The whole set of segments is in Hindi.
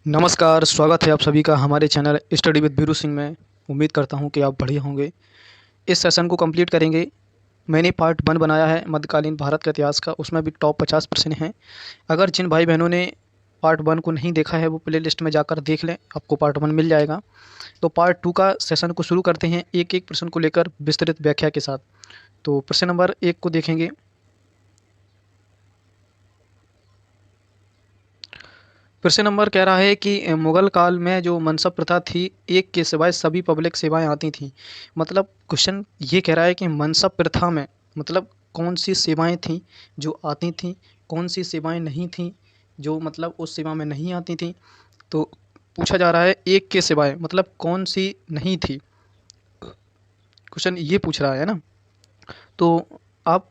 नमस्कार, स्वागत है आप सभी का हमारे channel study with Biru Singh में। उम्मीद करता हूं कि आप बढ़िया होंगे। इस सेशन को कंप्लीट करेंगे। मैंने पार्ट 1 बनाया है मध्यकालीन भारत के इतिहास का, उसमें भी टॉप 50 प्रश्न हैं। अगर जिन भाई बहनों ने पार्ट 1 को नहीं देखा है वो प्लेलिस्ट में जाकर देख लें, आपको पार्ट 1 मिल जाएगा। तो पार्ट 2 का सेशन को शुरू करते हैं एक-एक प्रश्न को लेकर विस्तृत व्याख्या के साथ। तो प्रश्न नंबर 1 को देखेंगे। प्रश्न नंबर कह रहा है कि मुगल काल में जो मनसब प्रथा थी, एक के सिवाय सभी पब्लिक सेवाएं आती थीं। मतलब क्वेश्चन ये कह रहा है कि मनसब प्रथा में मतलब कौन सी सेवाएं थीं जो आती थीं, कौन सी सेवाएं नहीं थीं जो मतलब उस सेवा में नहीं आती थीं। तो पूछा जा रहा है एक के सिवाय मतलब कौन सी नहीं थी, क्वेश्चन ये पूछ रहा है ना। तो आप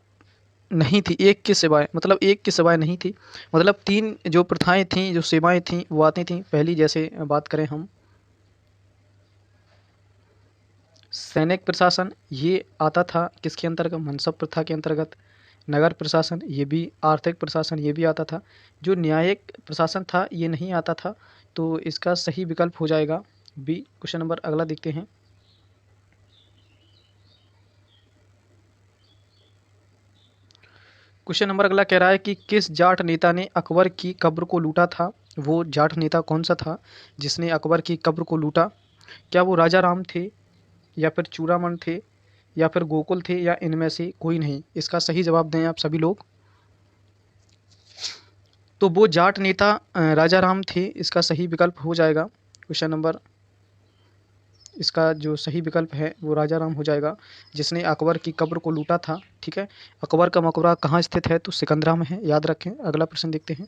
नहीं थी, एक के सिवाय मतलब एक के सिवाय नहीं थी, मतलब 3 जो प्रथाएँ थीं, जो सेवाएँ थीं, वो आती थीं। पहली जैसे बात करें हम, सैनिक प्रशासन, ये आता था किसके अंतर्गत? मनसब प्रथा के अंतर्गत। नगर प्रशासन, ये भी आर्थिक प्रशासन, ये भी आता था। जो न्यायिक प्रशासन था, ये नहीं आता था। तो इसका सही विकल्प हो जाएगा बी। क्वेश्चन नंबर अगला देखते हैं। क्वेश्चन नंबर अगला कह रहा है कि किस जाट नेता ने अकबर की कब्र को लूटा था? वो जाट नेता कौन सा था जिसने अकबर की कब्र को लूटा? क्या वो राजा राम थे, या फिर चूड़ामण थे, या फिर गोकुल थे, या इनमें से कोई नहीं? इसका सही जवाब दें आप सभी लोग। तो वो जाट नेता राजा राम थे, इसका सही विकल्प हो जाएगा। क्वेश्चन नंबर, इसका जो सही विकल्प है वो राजा राम हो जाएगा, जिसने अकबर की कब्र को लूटा था। ठीक है। अकबर का मकबरा कहाँ स्थित है? तो सिकंदरा में है, याद रखें। अगला प्रश्न देखते हैं।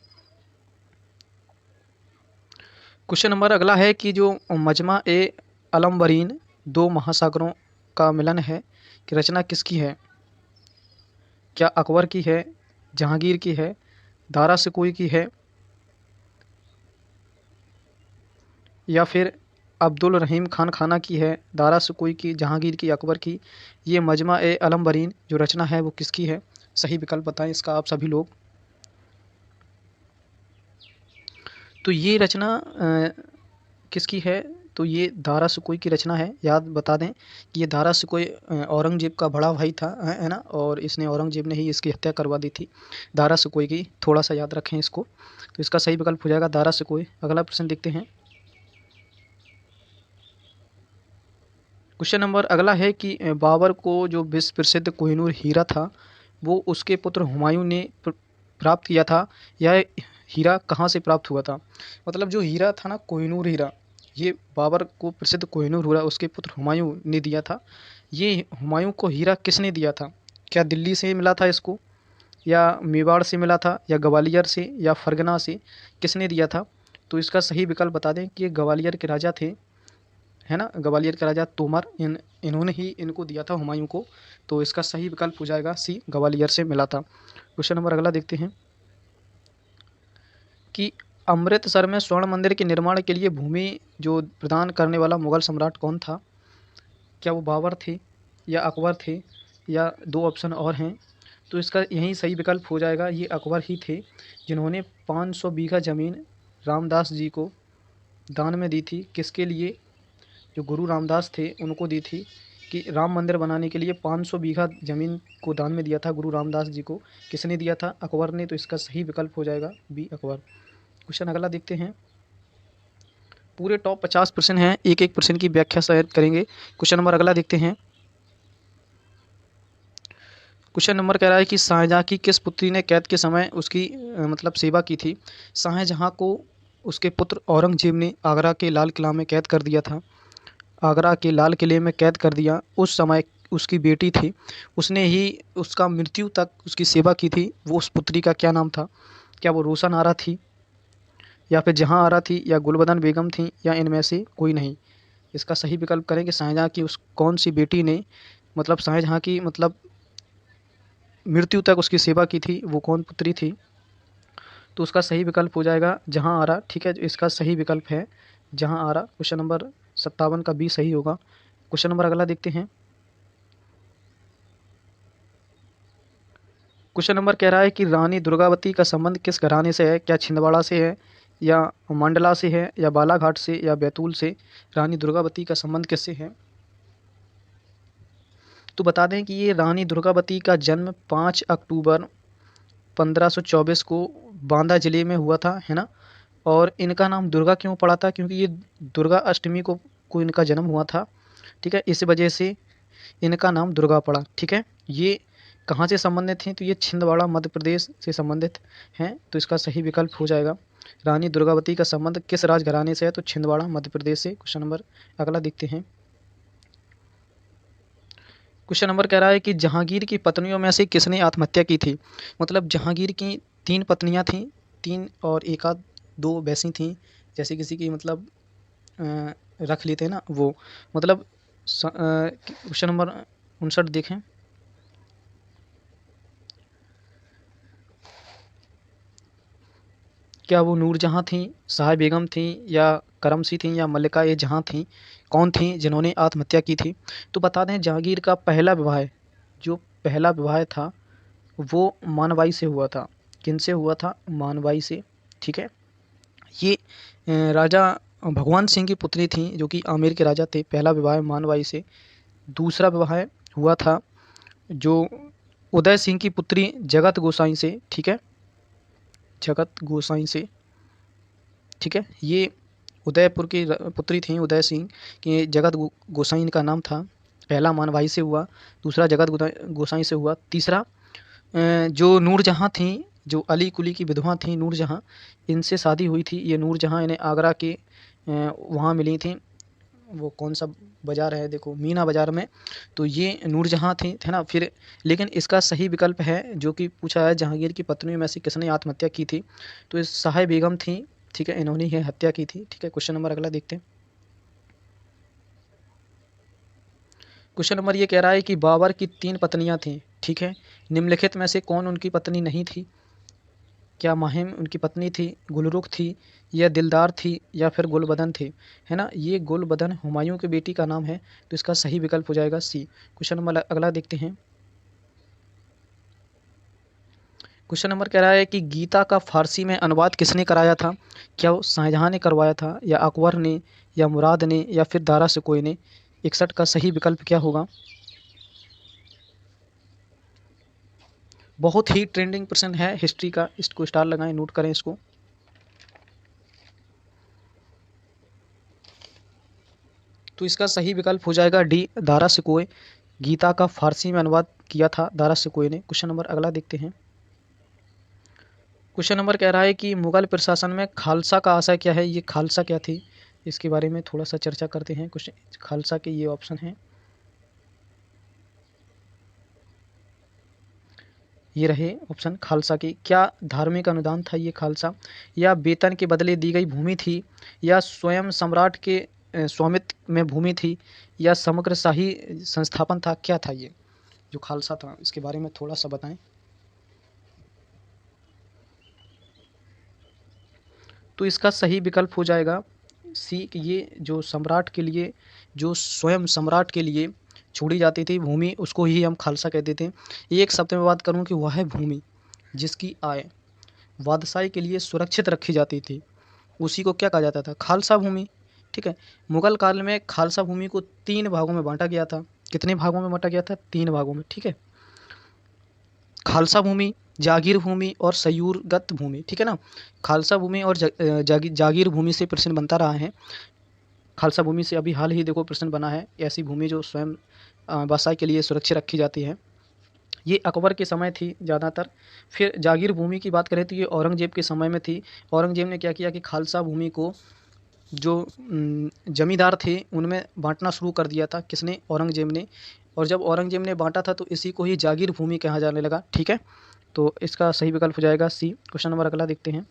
क्वेश्चन नंबर अगला है कि जो मजमा ए अलम्बरीन, दो महासागरों का मिलन है, कि रचना किसकी है? क्या अकबर की है, जहांगीर की है, दारा सिकोई की है, या फिर अब्दुल रहीम खान खाना की है? दारा सिकोई की, जहांगीर की, अकबर की। ये मजमा ए अलम्बरीन जो रचना है वो किसकी है? सही विकल्प बताएं इसका आप सभी लोग। तो ये रचना किसकी है? तो ये दारा सिकोई की रचना है। याद बता दें कि ये दारा सिकोई औरंगज़ेब का बड़ा भाई था, है ना, और इसने औरंगज़ेब ने ही इसकी हत्या करवा दी थी, दारा सिकोई की। थोड़ा-सा याद रखें इसको। तो इसका सही विकल्प हो जाएगा दारा सिकोई। अगला प्रश्न देखते हैं। क्वेश्चन नंबर अगला है कि बाबर को जो विश्व प्रसिद्ध कोहिनूर हीरा था, वो उसके पुत्र हुमायूं ने प्राप्त किया था। यह हीरा कहाँ से प्राप्त हुआ था? मतलब जो हीरा था ना, कोहिनूर हीरा, ये बाबर को प्रसिद्ध कोहिनूर हीरा उसके पुत्र हुमायूं ने दिया था। ये हुमायूं को हीरा किसने दिया था? क्या दिल्ली से मिला था इसको, या मेवाड़ से मिला था, या ग्वालियर से, या फरगना से? किसने दिया था? तो इसका सही विकल्प बता दें कि ये ग्वालियर के राजा थे, है ना, ग्वालियर के राजा तोमर, इन्होंने ही इनको दिया था, हुमायूं को। तो इसका सही विकल्प हो जाएगा सी, ग्वालियर से मिला था। क्वेश्चन नंबर अगला देखते हैं कि अमृतसर में स्वर्ण मंदिर के निर्माण के लिए भूमि जो प्रदान करने वाला मुगल सम्राट कौन था? क्या वो बाबर थे, या अकबर थे, या दो ऑप्शन और हैं? तो इसका यही सही विकल्प हो जाएगा, ये अकबर ही थे, जिन्होंने 500 बीघा ज़मीन रामदास जी को दान में दी थी। किसके लिए? जो गुरु रामदास थे उनको दी थी, कि राम मंदिर बनाने के लिए 500 बीघा ज़मीन को दान में दिया था गुरु रामदास जी को। किसने दिया था? अकबर ने। तो इसका सही विकल्प हो जाएगा बी, अकबर। क्वेश्चन अगला देखते हैं। पूरे टॉप 50 प्रश्न हैं, एक एक प्रश्न की व्याख्या शायद करेंगे। क्वेश्चन नंबर अगला देखते हैं। क्वेश्चन नंबर कह रहा है कि शाहजहाँ की किस पुत्री ने कैद के समय उसकी मतलब सेवा की थी? शाहजहाँ को उसके पुत्र औरंगजेब ने आगरा के लाल किला में कैद कर दिया था। आगरा के लाल किले में कैद कर दिया। उस समय उसकी बेटी थी, उसने ही उसका मृत्यु तक उसकी सेवा की थी। वो उस पुत्री का क्या नाम था? क्या वो रोशन आरा थी, या फिर जहाँ आरा थी, या गुलबदन बेगम थी, या इनमें से कोई नहीं? इसका सही विकल्प करें कि शाहजहाँ की उस कौन सी बेटी ने मतलब शाहजहाँ की मतलब मृत्यु तक उसकी सेवा की थी, वो कौन पुत्री थी? तो उसका सही विकल्प हो जाएगा जहाँ आरा। ठीक है, इसका सही विकल्प है जहाँ आरा। क्वेश्चन नंबर 57 का बी सही होगा। क्वेश्चन नंबर अगला देखते हैं। क्वेश्चन नंबर कह रहा है कि रानी दुर्गावती का संबंध किस घराने से है? क्या छिंदवाड़ा से है, या मंडला से है या बालाघाट से या बैतूल से? रानी दुर्गावती का संबंध किससे है? तो बता दें कि ये रानी दुर्गावती का जन्म 5 अक्टूबर 1524 को बांदा जिले में हुआ था, है ना। और इनका नाम दुर्गा क्यों पड़ा था? क्योंकि ये दुर्गा अष्टमी को इनका जन्म हुआ था, ठीक है। इस वजह से इनका नाम दुर्गा पड़ा, ठीक है। ये कहाँ से संबंधित हैं? तो ये छिंदवाड़ा मध्य प्रदेश से संबंधित हैं। तो इसका सही विकल्प हो जाएगा, रानी दुर्गावती का संबंध किस राजघराने से है? तो छिंदवाड़ा मध्य प्रदेश से। क्वेश्चन नंबर अगला देखते हैं। क्वेश्चन नंबर कह रहा है कि जहांगीर की पत्नियों में से किसने आत्महत्या की थी? मतलब जहांगीर की 3 पत्नियां थीं, 3 और एक आध 2 वैसी थीं, जैसे किसी की मतलब रख लेते हैं ना वो। मतलब क्वेश्चन नंबर 59 देखें। क्या वो नूरजहाँ थीं, साहिब बेगम थीं या करमसी थीं या मल्लिका ए जहाँ थीं? कौन थीं जिन्होंने आत्महत्या की थी? तो बता दें जहांगीर का पहला विवाह, जो पहला विवाह था वो मानवाई से हुआ था। किनसे हुआ था? मानवाई से, ठीक है। ये राजा भगवान सिंह की पुत्री थी, जो कि आमेर के राजा थे। पहला विवाह मानवाई से। दूसरा विवाह हुआ था जो उदय सिंह की पुत्री जगत गोसाई से, ठीक है, जगत गोसाई से, ठीक है। ये उदयपुर की पुत्री थी उदय सिंह की, जगत गोसाई इनका नाम था। पहला मानवाई से हुआ, दूसरा जगत गोसाई से हुआ। तीसरा जो नूरजहाँ थी, जो अली कुली की विधवा थी नूरजहाँ, इनसे शादी हुई थी। ये नूरजहाँ इन्हें आगरा के वहाँ मिली थी। वो कौन सा बाज़ार है देखो, मीना बाज़ार में। तो ये नूरजहाँ थी, है ना। फिर लेकिन इसका सही विकल्प है जो कि पूछा है, जहांगीर की पत्नियों में से किसने आत्महत्या की थी? तो इस साहिब बेगम थी, ठीक है, इन्होंने ही हत्या की थी, ठीक है। क्वेश्चन नंबर अगला देखते हैं। क्वेश्चन नंबर ये कह रहा है कि बाबर की 3 पत्नियां थीं, ठीक है। निम्नलिखित में से कौन उनकी पत्नी नहीं थी? क्या माहिम उनकी पत्नी थी, गुलरुख थी या दिलदार थी या फिर गुलबदन थी, है ना। ये गुलबदन हुमायूं की बेटी का नाम है। तो इसका सही विकल्प हो जाएगा सी। क्वेश्चन नंबर अगला देखते हैं। क्वेश्चन नंबर कह रहा है कि गीता का फारसी में अनुवाद किसने कराया था? क्या वो शाहजहां ने करवाया था या अकबर ने या मुराद ने या फिर दारा सिकोई ने? 61 का सही विकल्प क्या होगा? बहुत ही ट्रेंडिंग प्रश्न है हिस्ट्री का, इसको स्टार लगाएं, नोट करें इसको। तो इसका सही विकल्प हो जाएगा डी, दारा सिकोई। गीता का फारसी में अनुवाद किया था दारा सिकोई ने। क्वेश्चन नंबर अगला देखते हैं। क्वेश्चन नंबर कह रहा है कि मुगल प्रशासन में खालसा का आशय क्या है? ये खालसा क्या थी, इसके बारे में थोड़ा सा चर्चा करते हैं। क्वेश्चन खालसा के ये ऑप्शन हैं, ये रहे ऑप्शन खालसा की। क्या धार्मिक अनुदान था ये खालसा, या वेतन के बदले दी गई भूमि थी, या स्वयं सम्राट के स्वामित्व में भूमि थी, या समग्र शाही संस्थापन था? क्या था ये जो खालसा था, इसके बारे में थोड़ा सा बताएं। तो इसका सही विकल्प हो जाएगा सी, कि ये जो सम्राट के लिए, जो स्वयं सम्राट के लिए छोड़ी जाती थी भूमि, उसको ही हम खालसा कहते थे। एक शब्द में बात करूं कि वह भूमि जिसकी आय बादशाही के लिए सुरक्षित रखी जाती थी, उसी को क्या कहा जाता था? खालसा भूमि, ठीक है। मुगल काल में खालसा भूमि को 3 भागों में बांटा गया था। कितने भागों में बांटा गया था? 3 भागों में, ठीक है। खालसा भूमि, जागीर भूमि और सयूरगत भूमि, ठीक है ना। खालसा भूमि और जागीर भूमि से प्रश्न बनता रहा है। खालसा भूमि से अभी हाल ही देखो प्रश्न बना है, ऐसी भूमि जो स्वयं बादशाह के लिए सुरक्षित रखी जाती है। ये अकबर के समय थी ज़्यादातर। फिर जागीर भूमि की बात करें तो ये औरंगजेब के समय में थी। औरंगजेब ने क्या किया कि खालसा भूमि को जो जमींदार थे उनमें बांटना शुरू कर दिया था। किसने? औरंगजेब ने। और जब औरंगजेब ने बांटा था तो इसी को ही जागीर भूमि कहा जाने लगा, ठीक है। तो इसका सही विकल्प हो जाएगा सी। क्वेश्चन नंबर अगला देखते हैं।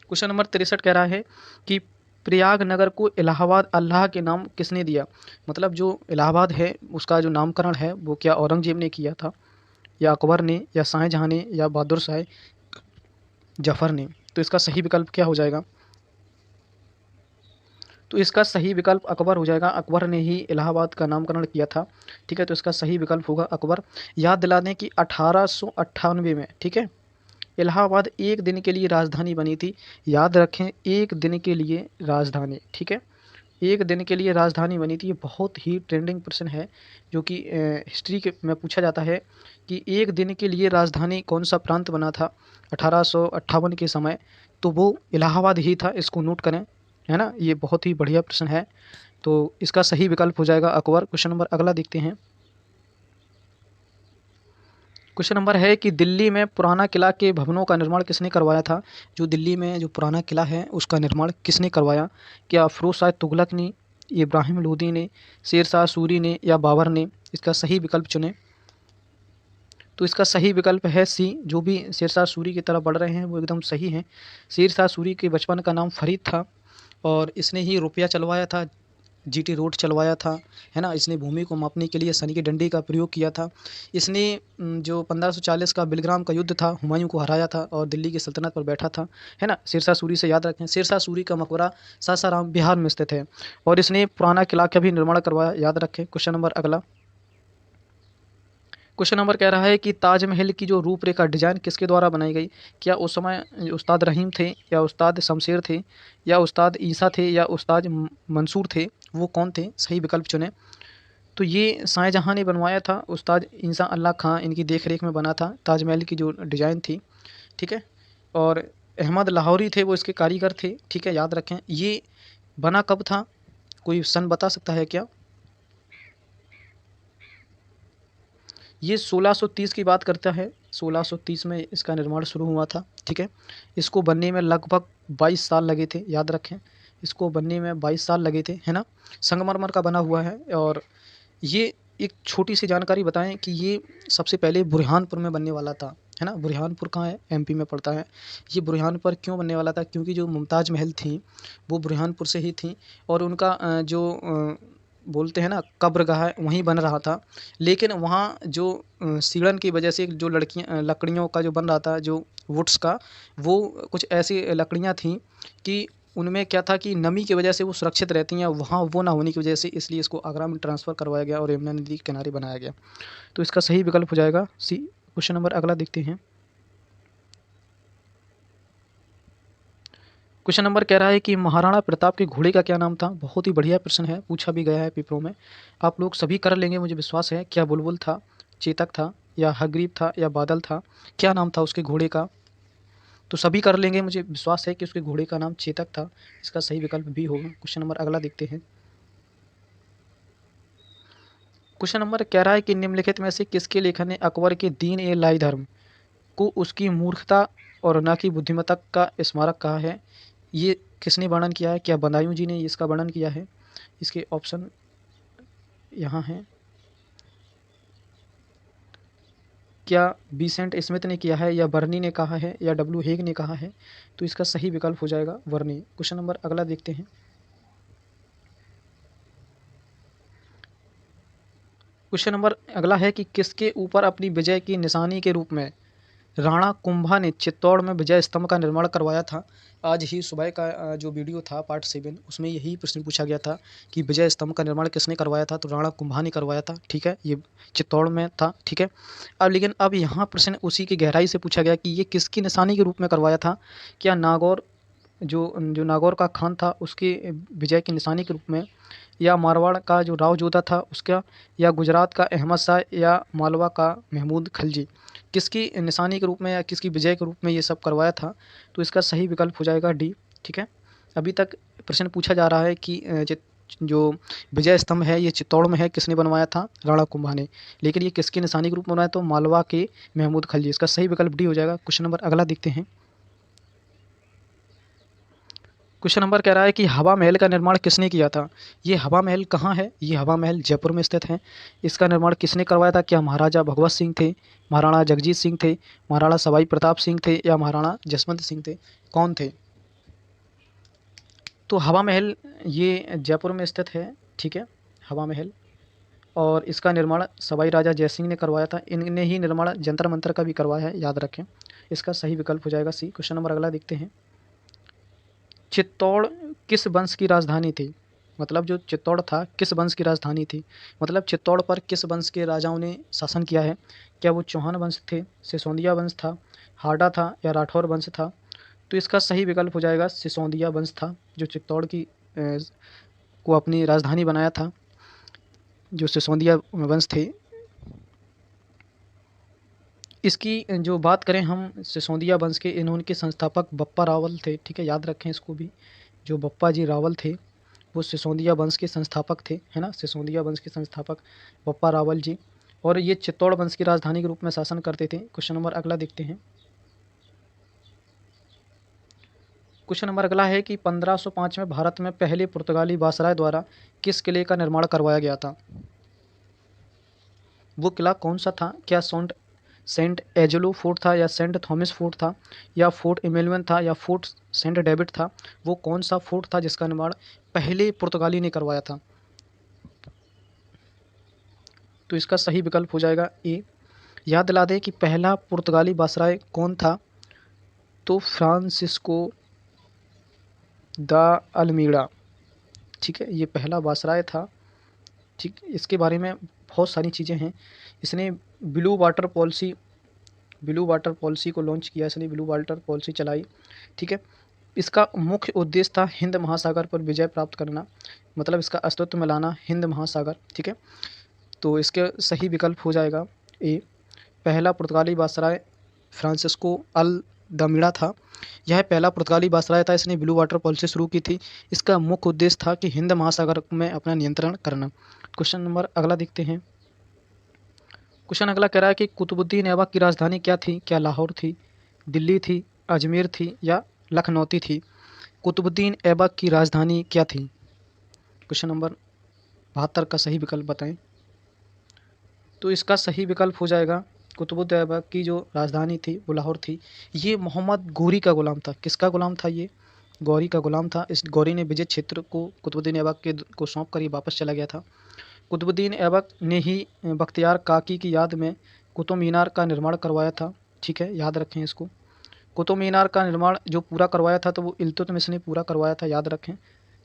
क्वेश्चन नंबर 63 कह रहा है कि प्रयाग नगर को इलाहाबाद अल्लाह के नाम किसने दिया? मतलब जो इलाहाबाद है उसका जो नामकरण है वो क्या औरंगजेब ने किया था, या अकबर ने, या शाहजहां ने, या बहादुर शाह जफर ने? तो इसका सही विकल्प क्या हो जाएगा? तो इसका सही विकल्प अकबर हो जाएगा। अकबर ने ही इलाहाबाद का नामकरण किया था, ठीक है। तो इसका सही विकल्प होगा अकबर। याद दिला दें कि 1898 में, ठीक है, इलाहाबाद एक दिन के लिए राजधानी बनी थी। याद रखें, एक दिन के लिए राजधानी, ठीक है, एक दिन के लिए राजधानी बनी थी। ये बहुत ही ट्रेंडिंग प्रश्न है जो कि हिस्ट्री के में पूछा जाता है कि एक दिन के लिए राजधानी कौन सा प्रांत बना था 1858 के समय, तो वो इलाहाबाद ही था। इसको नोट करें, है ना। ये बहुत ही बढ़िया प्रश्न है, तो इसका सही विकल्प हो जाएगा अकबर। क्वेश्चन नंबर अगला देखते हैं। क्वेश्चन नंबर है कि दिल्ली में पुराना किला के भवनों का निर्माण किसने करवाया था। जो दिल्ली में जो पुराना किला है उसका निर्माण किसने करवाया। क्या फिरोज शाह तुगलक ने, इब्राहिम लोदी ने, शेर शाह सूरी ने या बाबर ने। इसका सही विकल्प चुनें। तो इसका सही विकल्प है सी। जो भी शेर शाह सूरी की तरफ बढ़ रहे हैं वो एकदम सही हैं। शेर शाह सूरी के बचपन का नाम फरीद था और इसने ही रुपया चलवाया था, जीटी रोड चलवाया था, है ना। इसने भूमि को मापने के लिए सनी की डंडी का प्रयोग किया था। इसने जो 1540 का बिलग्राम का युद्ध था, हुमायूं को हराया था और दिल्ली की सल्तनत पर बैठा था, है ना। शेरशाह सूरी से याद रखें, शेरशाह सूरी का मकबरा सासाराम बिहार में स्थित है और इसने पुराना किला का भी निर्माण करवाया, याद रखें। क्वेश्चन नंबर अगला। क्वेश्चन नंबर कह रहा है कि ताजमहल की जो रूपरेखा डिजाइन किसके द्वारा बनाई गई। क्या उस समय उस्ताद रहीम थे या उस्ताद शमशेर थे या उस्ताद ईसा थे या उस्ताद मंसूर थे। वो कौन थे, सही विकल्प चुनें। तो ये शाहजहाँ ने बनवाया था। उस्ताद ईसा अल्लाह खां इनकी देख रेख में बना था ताजमहल की जो डिज़ाइन थी, ठीक है। और अहमद लाहौरी थे वो इसके कारीगर थे, ठीक है, याद रखें। ये बना कब था, कोई सन बता सकता है क्या। ये 1630 की बात करता है। 1630 में इसका निर्माण शुरू हुआ था, ठीक है। इसको बनने में लगभग 22 साल लगे थे, याद रखें। इसको बनने में 22 साल लगे थे, है ना। संगमरमर का बना हुआ है। और ये एक छोटी सी जानकारी बताएं कि ये सबसे पहले बुरहानपुर में बनने वाला था, है ना। बुरहानपुर कहाँ है, एमपी में पड़ता है। ये बुरहानपुर क्यों बनने वाला था, क्योंकि जो मुमताज़ महल थी वो बुरहानपुर से ही थी और उनका बोलते हैं ना कब्रगाह है, वहीं बन रहा था। लेकिन वहाँ जो सीड़न की वजह से जो लकड़ियों का जो बन रहा था, जो वुड्स का, वो कुछ ऐसी लकड़ियाँ थीं कि उनमें क्या था कि नमी की वजह से वो सुरक्षित रहती हैं, वहाँ वो ना होने की वजह से इसलिए इसको आगरा में ट्रांसफ़र करवाया गया और यमुना नदी के किनारे बनाया गया। तो इसका सही विकल्प हो जाएगा सी। क्वेश्चन नंबर अगला देखते हैं। क्वेश्चन नंबर कह रहा है कि महाराणा प्रताप के घोड़े का क्या नाम था। बहुत ही बढ़िया प्रश्न है, पूछा भी गया है पेपरों में। आप लोग सभी कर लेंगे मुझे विश्वास है। क्या बुलबुल था, चेतक था या हरग्रीव था या बादल था। क्या नाम था उसके घोड़े का। तो सभी कर लेंगे, मुझे विश्वास है कि उसके घोड़े का नाम चेतक था। इसका सही विकल्प भी होगा। क्वेश्चन नंबर अगला देखते हैं। क्वेश्चन नंबर कह रहा है कि निम्नलिखित में से किसके लेखन ने अकबर के दीन ए लाई धर्म को उसकी मूर्खता और न कि बुद्धिमत्ता का स्मारक कहा है। ये किसने वर्णन किया है। क्या बदायूं जी ने इसका वर्णन किया है। इसके ऑप्शन यहाँ हैं। क्या बीसेंट स्मिथ ने किया है या बर्नी ने कहा है या डब्ल्यू हेग ने कहा है। तो इसका सही विकल्प हो जाएगा बर्नी। क्वेश्चन नंबर अगला देखते हैं। क्वेश्चन नंबर अगला है कि किसके ऊपर अपनी विजय की निशानी के रूप में राणा कुंभा ने चित्तौड़ में विजय स्तंभ का निर्माण करवाया था। आज ही सुबह का जो वीडियो था पार्ट 7 उसमें यही प्रश्न पूछा गया था कि विजय स्तंभ का निर्माण किसने करवाया था। तो राणा कुंभा ने करवाया था, ठीक है। ये चित्तौड़ में था, ठीक है। अब लेकिन अब यहाँ प्रश्न उसी की गहराई से पूछा गया कि ये किसकी निशानी के रूप में करवाया था। क्या नागौर जो जो नागौर का खान था उसके विजय की निशानी के रूप में, या मारवाड़ का जो राव जोधा था उसका, या गुजरात का अहमद शाह, या मालवा का महमूद खलजी। किसकी निशानी के रूप में या किसकी विजय के रूप में ये सब करवाया था। तो इसका सही विकल्प हो जाएगा डी, ठीक है। अभी तक प्रश्न पूछा जा रहा है कि जो विजय स्तंभ है ये चित्तौड़ में है, किसने बनवाया था, राणा कुंभा ने। लेकिन ये किसकी निशानी के रूप में बनाया, तो मालवा के महमूद खलजी। इसका सही विकल्प डी हो जाएगा। क्वेश्चन नंबर अगला देखते हैं। क्वेश्चन नंबर कह रहा है कि हवा महल का निर्माण किसने किया था। ये हवा महल कहाँ है। ये हवा महल जयपुर में स्थित है। इसका निर्माण किसने करवाया था। क्या महाराजा भगवत सिंह थे, महाराणा जगजीत सिंह थे, महाराणा सवाई प्रताप सिंह थे या महाराणा जसवंत सिंह थे, कौन थे। तो हवा महल ये जयपुर में स्थित है, ठीक है, हवा महल। और इसका निर्माण सवाई राजा जयसिंह ने करवाया था। इनने ही निर्माण जंतर मंतर का भी करवाया है, याद रखें। इसका सही विकल्प हो जाएगा सी। क्वेश्चन नंबर अगला देखते हैं। चित्तौड़ किस वंश की राजधानी थी। मतलब जो चित्तौड़ था किस वंश की राजधानी थी, मतलब चित्तौड़ पर किस वंश के राजाओं ने शासन किया है। क्या वो चौहान वंश थे, सिसोदिया वंश था, हाडा था या राठौर वंश था? तो इसका सही विकल्प हो जाएगा सिसोदिया वंश था, जो चित्तौड़ को अपनी राजधानी बनाया था, जो सिसोदिया वंश थे। इसकी जो बात करें हम सिसोदिया वंश के, इनके संस्थापक बप्पा रावल थे, ठीक है, याद रखें इसको भी। जो बप्पा जी रावल थे वो सिसोदिया वंश के संस्थापक थे, है ना, सिसोदिया वंश के संस्थापक बप्पा रावल जी। और ये चित्तौड़ वंश की राजधानी के रूप में शासन करते थे। क्वेश्चन नंबर अगला देखते हैं। क्वेश्चन नंबर अगला है कि 1505 में भारत में पहले पुर्तगाली वायसराय द्वारा किस किले का निर्माण करवाया गया था? वो किला कौन सा था? क्या सेंट एजलो फोर्ट था, या सेंट थॉमस फोर्ट था, या फोर्ट इमेनुअल था, या फोर्ट सेंट डेविड था? वो कौन सा फोर्ट था जिसका निर्माण पहले पुर्तगाली ने करवाया था? तो इसका सही विकल्प हो जाएगा ए। याद दिला दें कि पहला पुर्तगाली वायसराय कौन था? तो फ्रांसिस्को द अल्मीड़ा, ठीक है, ये पहला वायसराय था। ठीक, इसके बारे में बहुत सारी चीज़ें हैं। इसने ब्लू वाटर पॉलिसी को लॉन्च किया, इसने ब्लू वाटर पॉलिसी चलाई, ठीक है। इसका मुख्य उद्देश्य था हिंद महासागर पर विजय प्राप्त करना, मतलब इसका अस्तित्व में लाना हिंद महासागर, ठीक है। तो इसके सही विकल्प हो जाएगा ए। पहला पुर्तगाली वायसराय फ्रांसिस्को अल दमिड़ा था। यह पहला पुर्तगाली वायसराय था, इसने ब्लू वाटर पॉलिसी शुरू की थी। इसका मुख्य उद्देश्य था कि हिंद महासागर में अपना नियंत्रण करना। क्वेश्चन नंबर अगला देखते हैं। क्वेश्चन अगला कह रहा है कि कुतुबुद्दीन ऐबक की राजधानी क्या थी? क्या लाहौर थी, दिल्ली थी, अजमेर थी, या लखनऊ थी? कुतुबुद्दीन ऐबक की राजधानी क्या थी? क्वेश्चन नंबर 72 का सही विकल्प बताएं। तो इसका सही विकल्प हो जाएगा कुतुबुद्दीन ऐबक की जो राजधानी थी वो लाहौर थी। ये मोहम्मद गौरी का गुलाम था। किसका गुलाम था? ये गौरी का गुलाम था। इस गौरी ने विजय क्षेत्र को कुतुबुद्दीन ऐबक को सौंप कर ये वापस चला गया था। कुतुबुद्दीन ऐबक ने ही बख्तियार काकी की याद में कुतुब मीनार का निर्माण करवाया था, ठीक है, याद रखें इसको। कुतुब मीनार का निर्माण जो पूरा करवाया था तो वो इल्तुतमिश ने पूरा करवाया था, याद रखें,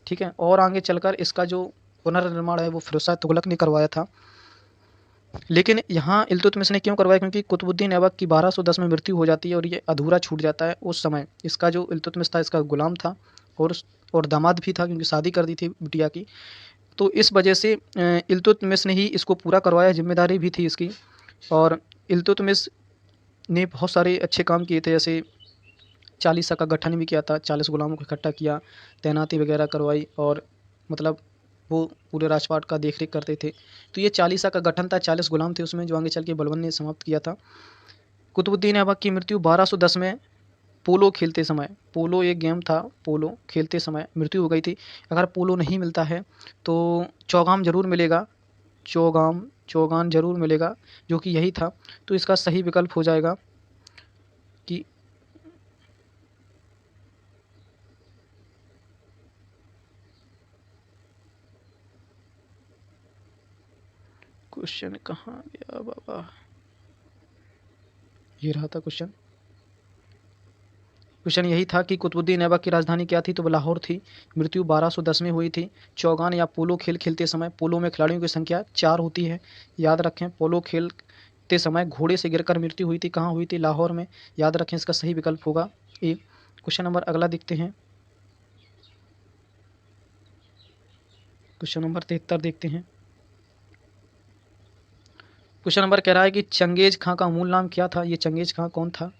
ठीक है। और आगे चलकर इसका जो पुनर्निर्माण है वो फिरोज शाह तुगलक ने करवाया था। लेकिन यहाँ इल्तुतमिश ने क्यों करवाया? क्योंकि कुतुबुद्दीन ऐबक की 1210 में मृत्यु हो जाती है और ये अधूरा छूट जाता है। उस समय इसका जो इल्तुतमिश था इसका गुलाम था और दामाद भी था, क्योंकि शादी कर दी थी बिटिया की। तो इस वजह से इल्तुतमिश ने ही इसको पूरा करवाया, जिम्मेदारी भी थी इसकी। और इल्तुतमिश ने बहुत सारे अच्छे काम किए थे, जैसे चालीसा का गठन भी किया था, 40 गुलामों को इकट्ठा किया, तैनाती वगैरह करवाई, और मतलब वो पूरे राजपाट का देख रेख करते थे। तो ये चालीसा का गठन था, 40 गुलाम थे उसमें, जो आगे चल के बलबन ने समाप्त किया था। कुतुबुद्दीन ऐबक की मृत्यु 1210 में पोलो खेलते समय, पोलो एक गेम था, पोलो खेलते समय मृत्यु हो गई थी। अगर पोलो नहीं मिलता है तो चौगाम जरूर मिलेगा, चौगान जरूर मिलेगा, जो कि यही था। तो इसका सही विकल्प हो जाएगा कि क्वेश्चन कहाँ गया बाबा, ये रहा था क्वेश्चन। क्वेश्चन यही था कि कुतुबुद्दीन ऐबक की राजधानी क्या थी? तो वो लाहौर थी। मृत्यु 1210 में हुई थी। चौगान या पोलो खेल खेलते समय, पोलो में खिलाड़ियों की संख्या 4 होती है, याद रखें। पोलो खेलते समय घोड़े से गिरकर मृत्यु हुई थी। कहाँ हुई थी? लाहौर में, याद रखें। इसका सही विकल्प होगा ए। क्वेश्चन नंबर अगला देखते हैं। क्वेश्चन नंबर 73 देखते हैं। क्वेश्चन नंबर कह रहा है कि चंगेज खां का मूल नाम क्या था? ये चंगेज खां कौन था?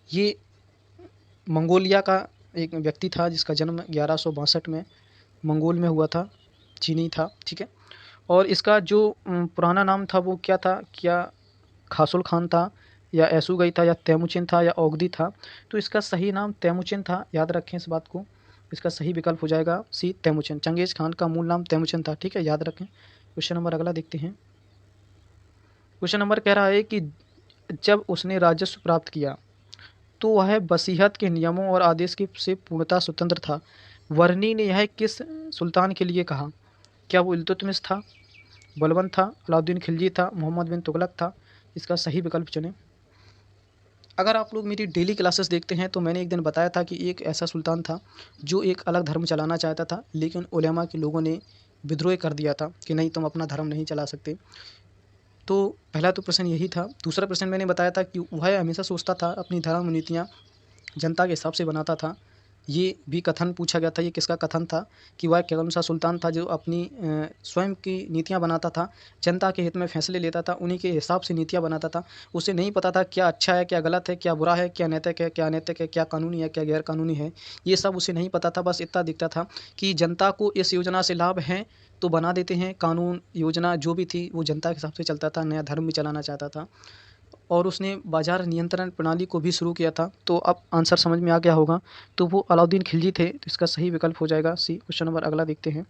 ये मंगोलिया का एक व्यक्ति था जिसका जन्म 1162 में मंगोल में हुआ था, चीनी था, ठीक है। और इसका जो पुराना नाम था वो क्या था? क्या खासुल खान था, या ऐसुगई था, या तैमुचिन था, या औगदी था? तो इसका सही नाम तैमुचिन था, याद रखें इस बात को। इसका सही विकल्प हो जाएगा सी, तैमुचिन। चंगेज खान का मूल नाम तैमुचिन था, ठीक है, याद रखें। क्वेश्चन नंबर अगला देखते हैं। क्वेश्चन नंबर कह रहा है कि जब उसने राजस्व प्राप्त किया तो वह वसीयत के नियमों और आदेश की से पूर्णतः स्वतंत्र था। वर्नी ने यह किस सुल्तान के लिए कहा? क्या वो इल्तुतमिश था, बलबन था, अलाउद्दीन खिलजी था, मोहम्मद बिन तुगलक था? इसका सही विकल्प चुनें। अगर आप लोग मेरी डेली क्लासेस देखते हैं तो मैंने एक दिन बताया था कि एक ऐसा सुल्तान था जो एक अलग धर्म चलाना चाहता था, लेकिन उलेमा के लोगों ने विद्रोह कर दिया था कि नहीं, तुम अपना धर्म नहीं चला सकते। तो पहला तो प्रश्न यही था। दूसरा प्रश्न मैंने बताया था कि वह हमेशा सोचता था अपनी धर्म नीतियाँ जनता के हिसाब से बनाता था। ये भी कथन पूछा गया था, ये किसका कथन था कि वह कौन सा सुल्तान था जो अपनी स्वयं की नीतियाँ बनाता था, जनता के हित में फैसले लेता था, उन्हीं के हिसाब से नीतियाँ बनाता था। उसे नहीं पता था क्या अच्छा है, क्या गलत है, क्या बुरा है, क्या नैतिक है, क्या अनैतिक है, क्या कानूनी है, क्या गैर कानूनी है, ये सब उसे नहीं पता था। बस इतना दिखता था कि जनता को इस योजना से लाभ है तो बना देते हैं। कानून योजना जो भी थी वो जनता के हिसाब से चलता था, नया धर्म भी चलाना चाहता था। और उसने बाजार नियंत्रण प्रणाली को भी शुरू किया था। तो अब आंसर समझ में आ गया होगा। तो वो अलाउद्दीन खिलजी थे, तो इसका सही विकल्प हो जाएगा सी। क्वेश्चन नंबर अगला देखते हैं।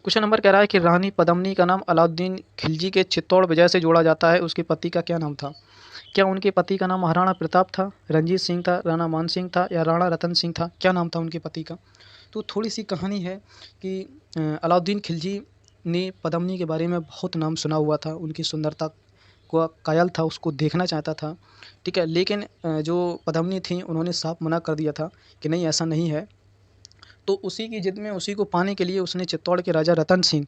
क्वेश्चन नंबर कह रहा है कि रानी पद्मिनी का नाम अलाउद्दीन खिलजी के चित्तौड़ विजय से जोड़ा जाता है, उसके पति का क्या नाम था? क्या उनके पति का नाम महाराणा प्रताप था, रंजीत सिंह था, राणा मान सिंह था या राणा रतन सिंह था? क्या नाम था उनके पति का? तो थोड़ी सी कहानी है कि अलाउद्दीन खिलजी ने पद्मिनी के बारे में बहुत नाम सुना हुआ था, उनकी सुंदरता को कायल था, उसको देखना चाहता था, ठीक है। लेकिन जो पद्मिनी थी उन्होंने साफ मना कर दिया था कि नहीं, ऐसा नहीं है। तो उसी की जिद में, उसी को पाने के लिए उसने चित्तौड़ के राजा रतन सिंह,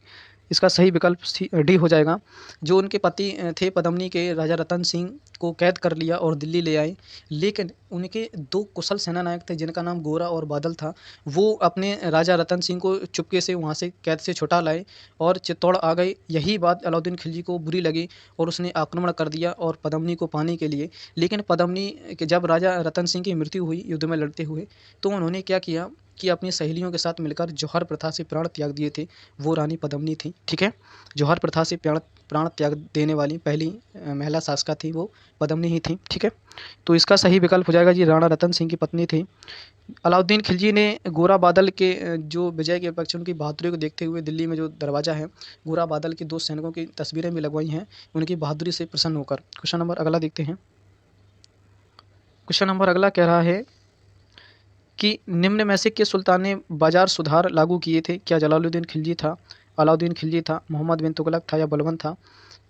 इसका सही विकल्प डी हो जाएगा, जो उनके पति थे पद्मिनी के, राजा रतन सिंह को कैद कर लिया और दिल्ली ले आए। लेकिन उनके दो कुशल सेना नायक थे जिनका नाम गोरा और बादल था, वो अपने राजा रतन सिंह को चुपके से वहाँ से कैद से छुटा लाए और चित्तौड़ आ गए। यही बात अलाउद्दीन खिलजी को बुरी लगी और उसने आक्रमण कर दिया और पद्मिनी को पाने के लिए। लेकिन पद्मिनी के जब राजा रतन सिंह की मृत्यु हुई युद्ध में लड़ते हुए, तो उन्होंने क्या किया कि अपनी सहेलियों के साथ मिलकर जौहर प्रथा से प्राण त्याग दिए थे। वो रानी पद्मिनी थी, ठीक है। जौहर प्रथा से प्राण प्राण त्याग देने वाली पहली महिला शासका थी वो पद्मिनी ही थी, ठीक है। तो इसका सही विकल्प हो जाएगा जी, राणा रतन सिंह की पत्नी थी। अलाउद्दीन खिलजी ने गोरा बादल के जो विजय के पक्ष उनकी बहादुरी को देखते हुए दिल्ली में जो दरवाज़ा है, गोरा बादल के 2 सैनिकों की तस्वीरें भी लगवाई हैं उनकी बहादुरी से प्रसन्न होकर। क्वेश्चन नंबर अगला देखते हैं। क्वेश्चन नंबर अगला कह रहा है कि निम्न में से किस सुल्तान ने बाजार सुधार लागू किए थे? क्या जलालुद्दीन खिलजी था, अलाउद्दीन खिलजी था, मोहम्मद बिन तुगलक था या बलबन था?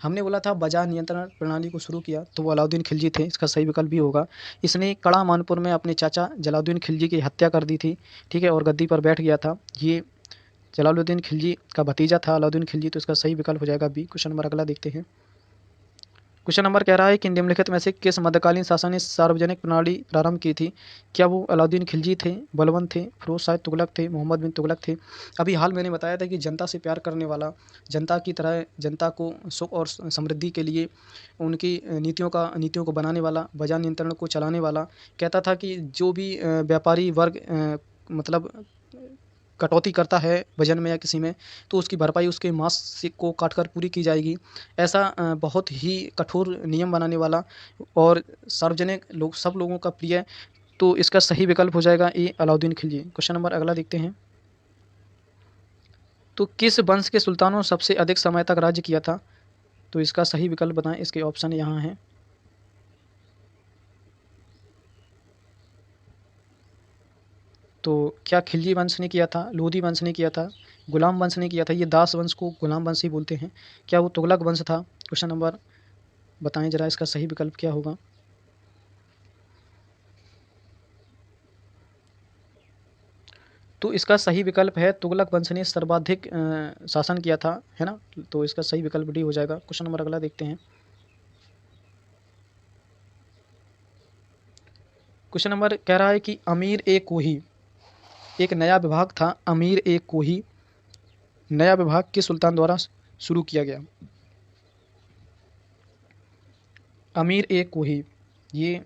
हमने बोला था बाजार नियंत्रण प्रणाली को शुरू किया, तो वो अलाउद्दीन खिलजी थे, इसका सही विकल्प भी होगा। इसने कड़ा मानपुर में अपने चाचा जलालुद्दीन खिलजी की हत्या कर दी थी, ठीक है, और गद्दी पर बैठ गया था। ये जलालुद्दीन खिलजी का भतीजा था अलाउद्दीन खिलजी, तो इसका सही विकल्प हो जाएगा बी। क्वेश्चन नंबर अगला देखते हैं। क्वेश्चन नंबर कह रहा है कि निम्नलिखित में से किस मध्यकालीन शासक ने सार्वजनिक प्रणाली प्रारंभ की थी? क्या वो अलाउद्दीन खिलजी थे, बलबन थे, फिरोज शाह तुगलक थे, मोहम्मद बिन तुगलक थे? अभी हाल मैंने बताया था कि जनता से प्यार करने वाला, जनता की तरह जनता को सुख और समृद्धि के लिए उनकी नीतियों को बनाने वाला, बाजार नियंत्रण को चलाने वाला, कहता था कि जो भी व्यापारी वर्ग मतलब कटौती करता है वजन में या किसी में, तो उसकी भरपाई उसके मांस से को काटकर पूरी की जाएगी। ऐसा बहुत ही कठोर नियम बनाने वाला और सार्वजनिक लोग, सब लोगों का प्रिय, तो इसका सही विकल्प हो जाएगा ए अलाउद्दीन खिलजी। क्वेश्चन नंबर अगला देखते हैं। तो किस वंश के सुल्तानों ने सबसे अधिक समय तक राज्य किया था? तो इसका सही विकल्प बताएं, इसके ऑप्शन यहाँ हैं। तो क्या खिलजी वंश ने किया था, लोधी वंश ने किया था, गुलाम वंश ने किया था? ये दास वंश को गुलाम वंश ही बोलते हैं। क्या वो तुगलक वंश था? क्वेश्चन नंबर बताएं जरा, इसका सही विकल्प क्या होगा? तो इसका सही विकल्प है तुगलक वंश ने सर्वाधिक शासन किया था, है ना। तो इसका सही विकल्प डी हो जाएगा। क्वेश्चन नंबर अगला देखते हैं। क्वेश्चन नंबर कह रहा है कि अमीर ए कोही, एक नया विभाग था अमीर ए कोही, नया विभाग किस सुल्तान द्वारा शुरू किया गया? अमीर ए कोही, ये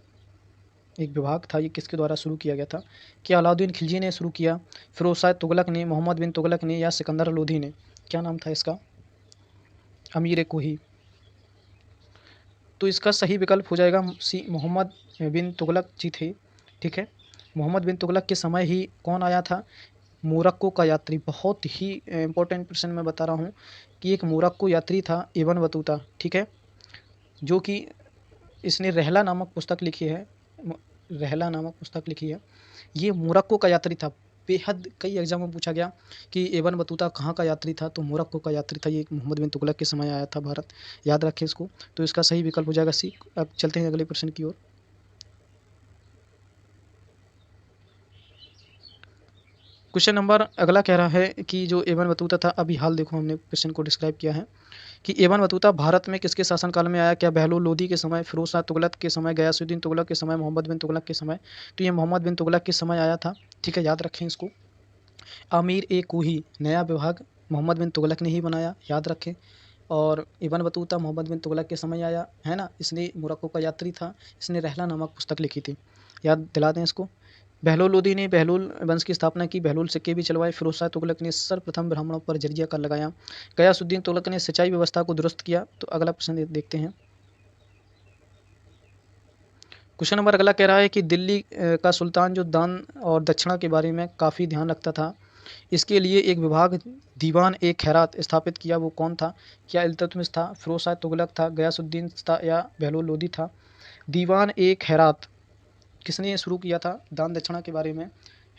एक विभाग था, ये किसके द्वारा शुरू किया गया था? क्या अलाउद्दीन खिलजी ने शुरू किया, फिरोज शाह तुगलक ने, मोहम्मद बिन तुगलक ने या सिकंदर लोधी ने? क्या नाम था इसका? अमीर ए कोही। तो इसका सही विकल्प हो जाएगा सी, मोहम्मद बिन तुगलक जी थे, ठीक है। मोहम्मद बिन तुगलक के समय ही कौन आया था? मोरक्को का यात्री। बहुत ही इंपॉर्टेंट प्रश्न मैं बता रहा हूँ कि एक मोरक्को यात्री था इब्न बतूता, ठीक है, जो कि इसने रहला नामक पुस्तक लिखी है, रहला नामक पुस्तक लिखी है। ये मोरक्को का यात्री था। बेहद कई एग्जाम में पूछा गया कि इब्न बतूता कहाँ का यात्री था, तो मोरक्को का यात्री था। ये मोहम्मद बिन तुगलक के समय आया था भारत, याद रखें इसको। तो इसका सही विकल्प हो जाएगा सी। अब चलते हैं अगले प्रश्न की ओर। क्वेश्चन नंबर अगला कह रहा है कि जो एबन बतूता था, अभी हाल देखो हमने क्वेश्चन को डिस्क्राइब किया है कि एबन बतूता भारत में किसके शासनकाल में आया? क्या बहलोल लोदी के समय, फिरोज शाह तुगलक के समय, गयासुद्दीन तुगलक के समय, मोहम्मद बिन तुगलक के समय? तो ये मोहम्मद बिन तुगलक के समय आया था। ठीक है, याद रखें इसको। आमिर ए कोही नया विभाग मोहम्मद बिन तुगलक ने ही बनाया, याद रखें। और इब्न बतूता मोहम्मद बिन तुगलक के समय आया है ना। इसने मोरक्को का यात्री था, इसने रहला नामक पुस्तक लिखी थी, याद दिला दें इसको। बहलोल लोदी ने बहलोल वंश की स्थापना की, बहलोल सिक्के भी चलवाए। फिरोज शाह तुगलक ने सर्वप्रथम ब्राह्मणों पर जजिया कर लगाया। गयासुद्दीन तुगलक ने सिंचाई व्यवस्था को दुरुस्त किया। तो अगला प्रश्न देखते हैं। क्वेश्चन नंबर अगला कह रहा है कि दिल्ली का सुल्तान जो दान और दक्षिणा के बारे में काफ़ी ध्यान रखता था, इसके लिए एक विभाग दीवान ए खैरात स्थापित किया, वो कौन था? क्या इल्तुतमिश था, फिरोज शाह तुगलक था, गयासुद्दीन था या बहलोल लोदी था? दीवान ए खैरात किसने शुरू किया था दान दक्षिणा के बारे में,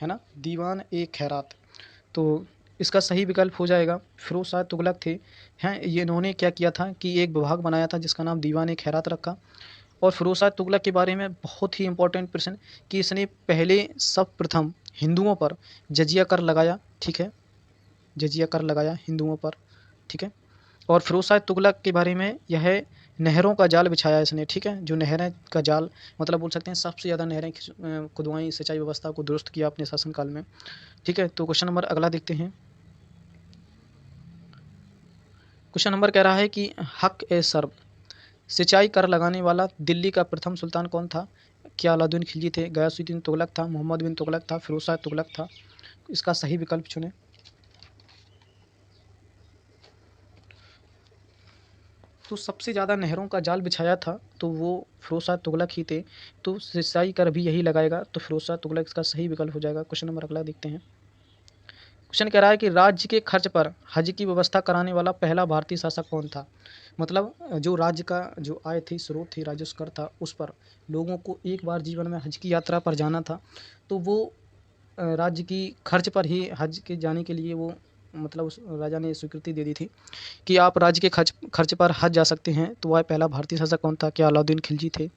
है ना? दीवान ए खैरात। तो इसका सही विकल्प हो जाएगा फिरोज शाह तुगलक थे। हैं, ये इन्होंने क्या किया था कि एक विभाग बनाया था जिसका नाम दीवान ए खैरात रखा। और फिरोज शाह तुगलक के बारे में बहुत ही इंपॉर्टेंट प्रश्न कि इसने पहले सर्वप्रथम हिंदुओं पर जजिया कर लगाया। ठीक है, जजिया कर लगाया हिंदुओं पर। ठीक है, और फिरोज शाह तुगलक के बारे में यह नहरों का जाल बिछाया इसने। ठीक है, जो नहरें का जाल मतलब बोल सकते हैं सबसे ज़्यादा नहरें खुदवाई, सिंचाई व्यवस्था को दुरुस्त किया अपने शासनकाल में। ठीक है, तो क्वेश्चन नंबर अगला देखते हैं। क्वेश्चन नंबर कह रहा है कि हक ए सर्ब सिंचाई कर लगाने वाला दिल्ली का प्रथम सुल्तान कौन था? क्या अलाउद्दीन खिलजी थे, गयासुद्दीन तुगलक था, मोहम्मद बिन तुगलक था, फिरोज शाह तुगलक था? इसका सही विकल्प चुनें। तो सबसे ज़्यादा नहरों का जाल बिछाया था तो वो फिरोज शाह तुगलक ही थे। तो सिंचाई कर भी यही लगाएगा, तो फिरोज शाह तुगलक इसका सही विकल्प हो जाएगा। क्वेश्चन नंबर अगला देखते हैं। क्वेश्चन कह रहा है कि राज्य के खर्च पर हज की व्यवस्था कराने वाला पहला भारतीय शासक कौन था? मतलब जो राज्य का जो आय थी, स्रोत थी, राजस्व कर था, उस पर लोगों को एक बार जीवन में हज की यात्रा पर जाना था, तो वो राज्य की खर्च पर ही हज के जाने के लिए वो मतलब उस राजा ने स्वीकृति दे दी थी कि आप राज्य के खर्च पर हज जा सकते हैं। तो वह पहला भारतीय शासक कौन था? क्या अलाउद्दीन खिलजी थे?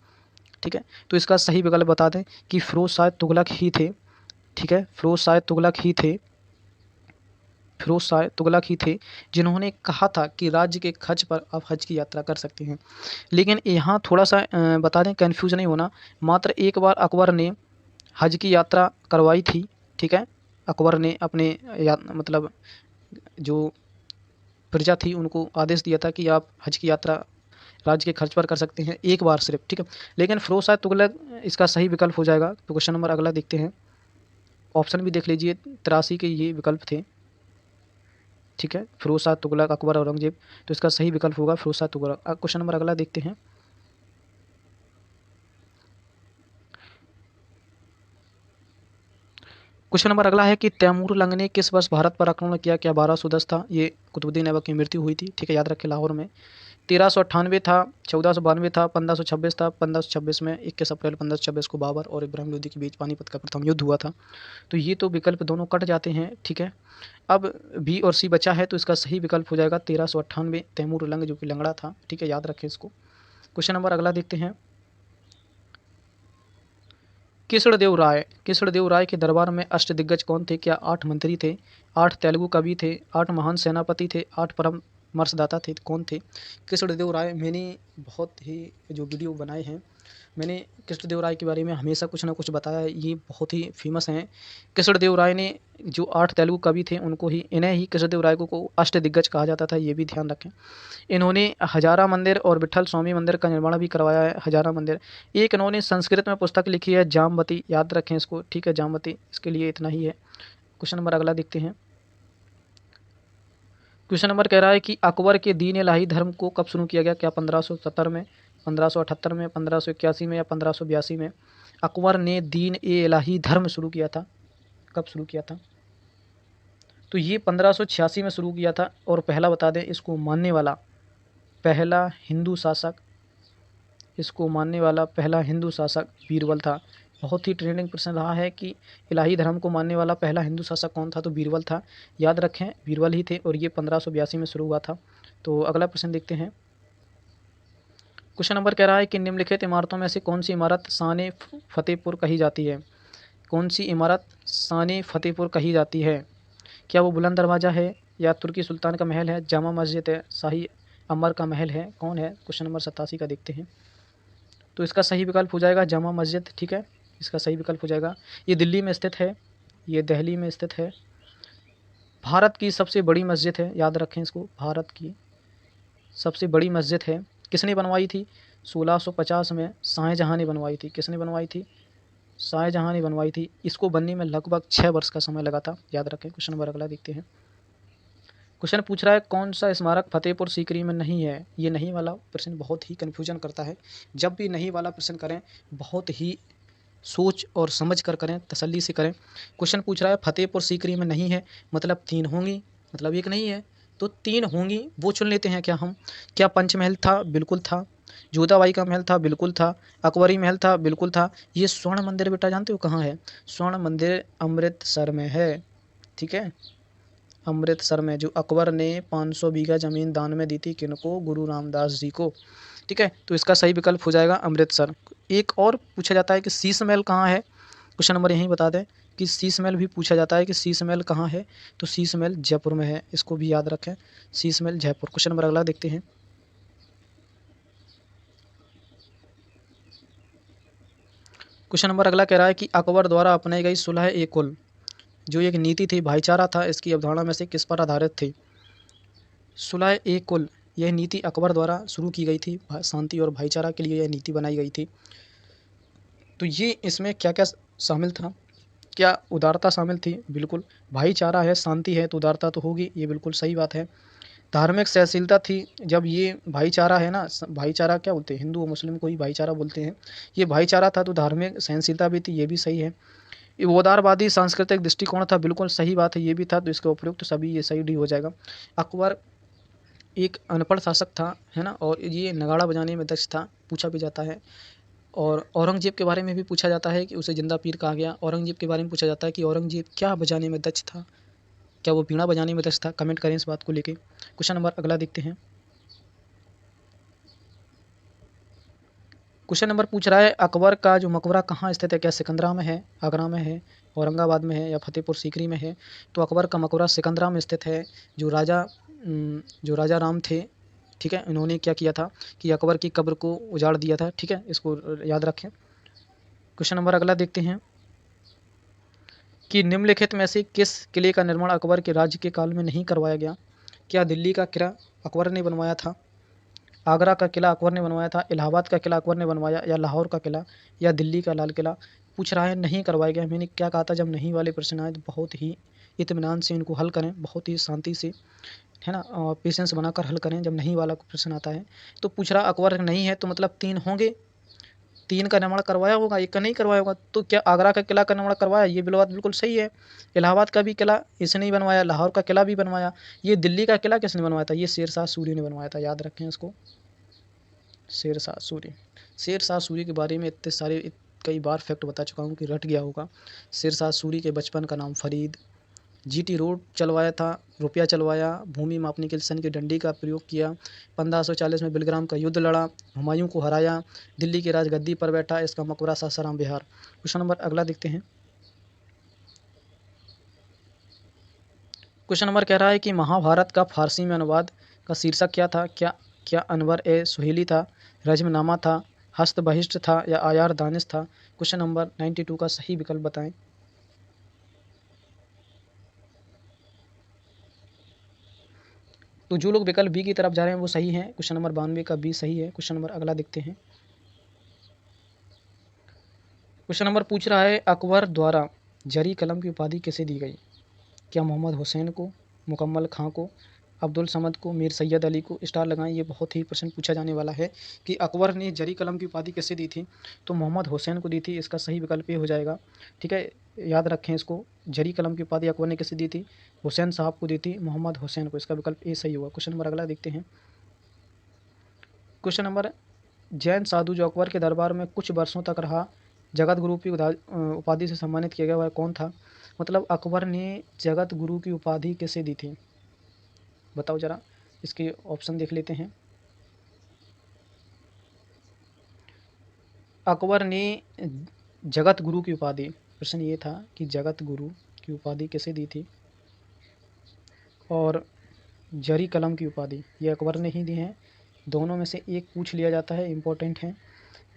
ठीक है, तो इसका सही विकल्प बता दें कि फिरोज शाह तुगलक ही थे। ठीक है, फिरोज शाह तुगलक ही थे। फिरोज शाह तुगलक ही थे जिन्होंने कहा था कि राज्य के खर्च पर आप हज की यात्रा कर सकते हैं। लेकिन यहाँ थोड़ा सा बता दें, कन्फ्यूज नहीं होना। मात्र एक बार अकबर ने हज की यात्रा करवाई थी। ठीक है, अकबर ने अपने मतलब जो प्रजा थी उनको आदेश दिया था कि आप हज की यात्रा राज्य के खर्च पर कर सकते हैं, एक बार सिर्फ। ठीक है, लेकिन फिरोज शाह तुगलक इसका सही विकल्प हो जाएगा। तो क्वेश्चन नंबर अगला देखते हैं। ऑप्शन भी देख लीजिए, 83 के ये विकल्प थे। ठीक है, फिरोज शाह तुगलक, अकबर, औरंगजेब। तो इसका सही विकल्प होगा फिरोज शाह तुगलक। क्वेश्चन नंबर अगला देखते हैं। क्वेश्चन नंबर अगला है कि तैमूर लंग ने किस वर्ष भारत पर आक्रमण किया? क्या 1210 था? ये कुतुबुद्दीन ऐबक की मृत्यु हुई थी। ठीक है, याद रखें, लाहौर में। 1398 था, 1492 था, 1526 था। 1526 में 21 अप्रैल 1526 को बाबर और इब्राहिम लोदी के बीच पानीपत का प्रथम युद्ध हुआ था। तो ये तो विकल्प दोनों कट जाते हैं। ठीक है, अब बी और सी बचा है, तो इसका सही विकल्प हो जाएगा 1398, तैमूर लंग जो कि लंगड़ा था। ठीक है, याद रखें इसको। क्वेश्चन नंबर अगला देखते हैं। कृष्णदेव राय के दरबार में अष्टदिग्गज कौन थे? क्या 8 मंत्री थे, 8 तेलुगु कवि थे, 8 महान सेनापति थे, 8 परम मर्सदाता थे? कौन थे कृष्णदेव राय? मैंने बहुत ही जो वीडियो बनाए हैं, मैंने कृष्णदेव राय के बारे में हमेशा कुछ ना कुछ बताया है। ये बहुत ही फेमस हैं। कृष्णदेव राय ने जो 8 तेलुगु कवि थे उनको ही, इन्हें ही कृष्णदेव राय को अष्टदिग्गज कहा जाता था, ये भी ध्यान रखें। इन्होंने हजारा मंदिर और विट्ठल स्वामी मंदिर का निर्माण भी करवाया है। हजारा मंदिर, एक इन्होंने संस्कृत में पुस्तक लिखी है जामवती, याद रखें इसको। ठीक है, जामवती। इसके लिए इतना ही है। क्वेश्चन नंबर अगला देखते हैं। क्वेश्चन नंबर कह रहा है कि अकबर के दीन इलाही धर्म को कब शुरू किया गया? क्या 1570 में, 1578 में, 1581 में या 1582 में? अकबर ने दीन ए इलाही धर्म शुरू किया था, कब शुरू किया था? तो ये 1586 में शुरू किया था। और पहला बता दें, इसको मानने वाला पहला हिंदू शासक, इसको मानने वाला पहला हिंदू शासक बीरबल था। बहुत ही ट्रेंडिंग प्रश्न रहा है कि इलाही धर्म को मानने वाला पहला हिंदू शासक कौन था? तो बीरबल था, याद रखें, बीरबल ही थे। और ये 1582 में शुरू हुआ था। तो अगला प्रश्न देखते हैं। क्वेश्चन नंबर कह रहा है कि निम्नलिखित इमारतों में से कौन सी इमारत शान फतेहपुर कही जाती है? कौन सी इमारत शान फतेहपुर कही जाती है? क्या वो बुलंद दरवाज़ा है, या तुर्की सुल्तान का महल है, जामा मस्जिद है, शाही अमर का महल है? कौन है? क्वेश्चन नंबर 87 का देखते हैं। तो इसका सही विकल्प हो जाएगा जामा मस्जिद। ठीक है, इसका सही विकल्प हो जाएगा। ये दिल्ली में स्थित है, ये दिल्ली में स्थित है। भारत की सबसे बड़ी मस्जिद है, याद रखें इसको, भारत की सबसे बड़ी मस्जिद है। किसने बनवाई थी? 1650 में शाहजहाँ ने बनवाई थी। किसने बनवाई थी? शाहजहाँ ने बनवाई थी। इसको बनने में लगभग 6 वर्ष का समय लगा था, याद रखें। क्वेश्चन नंबर अगला देखते हैं। क्वेश्चन पूछ रहा है कौन सा स्मारक फतेहपुर सीकरी में नहीं है? ये नहीं वाला प्रश्न बहुत ही कन्फ्यूजन करता है। जब भी नहीं वाला प्रश्न करें, बहुत ही सोच और समझ कर करें, तसल्ली से करें। क्वेश्चन पूछ रहा है फतेहपुर सीकरी में नहीं है, मतलब 3 होंगी, मतलब एक नहीं है तो 3 होंगी। वो चुन लेते हैं क्या हम? क्या पंचमहल था? बिल्कुल था। जोधाबाई का महल था? बिल्कुल था। अकबरी महल था? बिल्कुल था। ये स्वर्ण मंदिर बेटा जानते हो कहाँ है? स्वर्ण मंदिर अमृतसर में है। ठीक है, अमृतसर में, जो अकबर ने 500 बीघा ज़मीन दान में दी थी, किनको? गुरु रामदास जी को। ठीक है, तो इसका सही विकल्प हो जाएगा अमृतसर। एक और पूछा जाता है कि शीश महल कहाँ है? क्वेश्चन नंबर यहीं बता दें कि शीश महल भी पूछा जाता है कि शीश महल कहाँ है, तो शीश महल जयपुर में है। इसको भी याद रखें, शीश महल जयपुर। क्वेश्चन नंबर अगला देखते हैं। क्वेश्चन नंबर अगला कह रहा है कि अकबर द्वारा अपनाई गई सुलह-ए-कुल जो एक नीति थी, भाईचारा था, इसकी अवधारणा में से किस पर आधारित थी? सुलह-ए-कुल यह नीति अकबर द्वारा शुरू की गई थी, शांति और भाईचारा के लिए यह नीति बनाई गई थी। तो ये इसमें क्या-क्या शामिल था? क्या उदारता शामिल थी? बिल्कुल। भाईचारा है, शांति है, तो उदारता तो होगी, ये बिल्कुल सही बात है। धार्मिक सहनशीलता थी। जब ये भाईचारा है ना, भाईचारा क्या बोलते हैं, हिंदू और मुस्लिम को ही भाईचारा बोलते हैं। ये भाईचारा था तो धार्मिक सहनशीलता भी थी, ये भी सही है। ये उदारवादी सांस्कृतिक दृष्टिकोण था, बिल्कुल सही बात है, ये भी था। तो इसके उपयुक्त सभी ये सही डी हो जाएगा। अकबर एक अनपढ़ शासक था, है ना, और ये नगाड़ा बजाने में दक्ष था, पूछा भी जाता है। और औरंगज़ेब के बारे में भी पूछा जाता है कि उसे जिंदा पीर कहा गया। औरंगज़ेब के बारे में पूछा जाता है कि औरंगज़ेब क्या बजाने में दक्ष था? क्या वो वीणा बजाने में दक्ष था? कमेंट करें इस बात को लेके। क्वेश्चन नंबर अगला देखते हैं। क्वेश्चन नंबर पूछ रहा है अकबर का जो मकबरा कहाँ स्थित है? क्या सिकंदरा में है, आगरा में है, औरंगाबाद में है, या फतेहपुर सीकरी में है? तो अकबर का मकबरा सिकंदरा में स्थित है। जो राजा राम थे, ठीक है, इन्होंने क्या किया था कि अकबर की कब्र को उजाड़ दिया था। ठीक है, इसको याद रखें। क्वेश्चन नंबर अगला देखते हैं कि निम्नलिखित में से किस किले का निर्माण अकबर के राज्य के काल में नहीं करवाया गया? क्या दिल्ली का किला अकबर ने बनवाया था, आगरा का किला अकबर ने बनवाया था, इलाहाबाद का किला अकबर ने बनवाया, या लाहौर का किला, या दिल्ली का लाल किला? पूछ रहा है नहीं करवाया गया। मैंने क्या कहा था, जब नहीं वाले प्रश्न आए तो बहुत ही इत्मीनान से इनको हल करें, बहुत ही शांति से, है ना, पेशेंस बनाकर हल करें जब नहीं वाला प्रश्न आता है। तो पूछ रहा अकबर नहीं है, तो मतलब 3 होंगे। 3 का निर्माण करवाया होगा, 1 का नहीं करवाया होगा। तो क्या आगरा का किला का निर्माण करवाया? ये बात बिल्कुल सही है। इलाहाबाद का भी किला इसने ही बनवाया, लाहौर का किला भी बनवाया। ये दिल्ली का किला किसने बनवाया था? ये शेरशाह सूरी ने बनवाया था, याद रखें इसको, शेरशाह सूरी। शेरशाह सूरी के बारे में इतने सारे कई बार फैक्ट बता चुका हूँ कि रट गया होगा। शेरशाह सूरी के बचपन का नाम फरीद, जीटी रोड चलवाया था, रुपया चलवाया, भूमि मापने के लिए सन की डंडी का प्रयोग किया, 1540 में बिलग्राम का युद्ध लड़ा, हुमायूं को हराया, दिल्ली की राजगद्दी पर बैठा। इसका मकबरा सासाराम बिहार। क्वेश्चन नंबर अगला देखते हैं। क्वेश्चन नंबर कह रहा है कि महाभारत का फारसी में अनुवाद का शीर्षक क्या था? क्या क्या अनवर ए सुहेली था, रज्मनामा था, हस्त बहिष्ट था, या आयार दानिश था? क्वेश्चन नंबर 92 का सही विकल्प बताएं। तो जो लोग विकल्प बी की तरफ जा रहे हैं वो सही हैं। क्वेश्चन नंबर 92 का बी सही है। क्वेश्चन नंबर अगला देखते हैं। क्वेश्चन नंबर पूछ रहा है अकबर द्वारा जरी कलम की उपाधि किसे दी गई? क्या मोहम्मद हुसैन को, मुकम्मल खां को, अब्दुल समद को, मीर सैयद अली को? स्टार लगाएं, ये बहुत ही प्रश्न पूछा जाने वाला है कि अकबर ने जरी कलम की उपाधि किसे दी थी? तो मोहम्मद हुसैन को दी थी। इसका सही विकल्प ये हो जाएगा। ठीक है, याद रखें इसको, जरी कलम की उपाधि अकबर ने किसे दी थी? हुसैन साहब को दी थी, मोहम्मद हुसैन को। इसका विकल्प ए सही होगा। क्वेश्चन नंबर अगला देखते हैं। क्वेश्चन नंबर, जैन साधु जो अकबर के दरबार में कुछ वर्षों तक रहा, जगत गुरु की उपाधि से सम्मानित किया गया, वह कौन था? मतलब अकबर ने जगत गुरु की उपाधि किसे दी थी? बताओ जरा, इसके ऑप्शन देख लेते हैं। अकबर ने जगत गुरु की उपाधि प्रश्न ये था कि जगत गुरु की उपाधि किसे दी थी, और जरी कलम की उपाधि ये अकबर ने ही दी है। दोनों में से एक पूछ लिया जाता है, इम्पोर्टेंट है।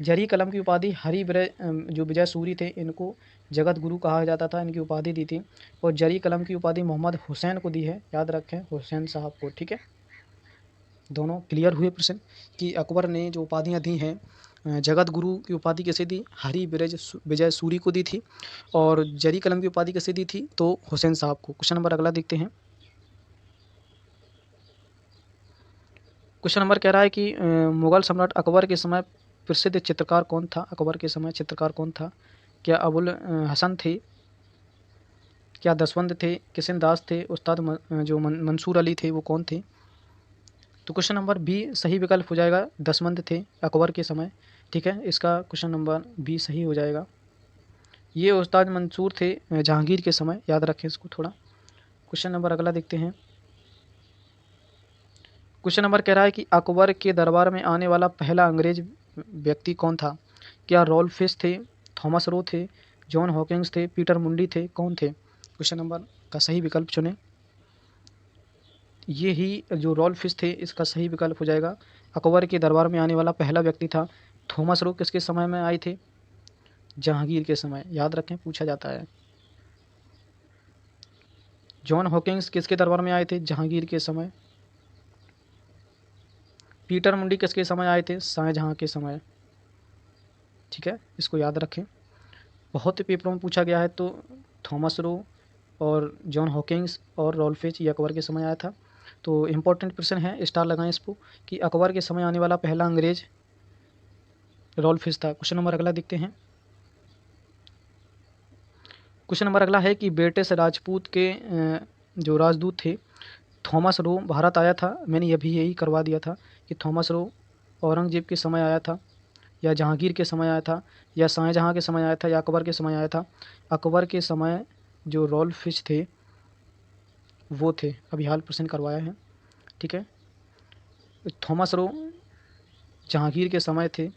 जरी कलम की उपाधि जो विजय सूरी थे इनको जगत गुरु कहा जाता था, इनकी उपाधि दी थी। और जरी कलम की उपाधि मोहम्मद हुसैन को दी है, याद रखें, हुसैन साहब को। ठीक है, दोनों क्लियर हुए प्रश्न कि अकबर ने जो उपाधियाँ दी हैं, जगत गुरु की उपाधि किसे दी, हरि विजय सूरी को दी थी, और जरी कलम की उपाधि किसे दी थी, तो हुसैन साहब को। क्वेश्चन नंबर अगला देखते हैं। क्वेश्चन नंबर कह रहा है कि मुगल सम्राट अकबर के समय प्रसिद्ध चित्रकार कौन था। अकबर के समय चित्रकार कौन था? क्या अबुल हसन थे, क्या दसवंत थे, किशन दास थे, उस्ताद मंसूर अली थे, वो कौन थे? तो क्वेश्चन नंबर बी सही विकल्प हो जाएगा, दसवंत थे अकबर के समय। ठीक है, इसका क्वेश्चन नंबर बी सही हो जाएगा। ये उस्ताद मंसूर थे जहांगीर के समय, याद रखें इसको थोड़ा। क्वेश्चन नंबर अगला देखते हैं। क्वेश्चन नंबर कह रहा है कि अकबर के दरबार में आने वाला पहला अंग्रेज व्यक्ति कौन था। क्या रॉल्फ थे, थॉमस रो थे, जॉन हॉकिंस थे, पीटर मुंडी थे, कौन थे? क्वेश्चन नंबर का सही विकल्प चुनें। ये ही जो रॉल्फ थे इसका सही विकल्प हो जाएगा। अकबर के दरबार में आने वाला पहला व्यक्ति था। थॉमस रो किसके समय में आए थे? जहांगीर के समय, याद रखें, पूछा जाता है। जॉन हॉकिंस किसके दरबार में आए थे? जहांगीर के समय। पीटर मुंडी किसके समय आए थे? शाहजहां के समय। ठीक है, इसको याद रखें, बहुत पेपरों में पूछा गया है। तो थॉमस रो और जॉन हॉकिंस और रॉल्फिच ये अकबर के समय आया था। तो इम्पोर्टेंट प्रश्न है, स्टार लगाएं इसको, कि अकबर के समय आने वाला पहला अंग्रेज रॉल्फिच था। क्वेश्चन नंबर अगला देखते हैं। क्वेश्चन नंबर अगला है कि ब्रिटिश राजपूत के जो राजदूत थे थॉमस रो भारत आया था। मैंने यही करवा दिया था कि थॉमस रो औरंगजेब के समय आया था, या जहांगीर के समय आया था, या शाहजहां के समय आया था, या अकबर के समय आया था। अकबर के समय जो रॉल्फिच थे वो थे, अभी हाल प्रश्न करवाया है। ठीक है, थॉमस रो जहांगीर के समय थे।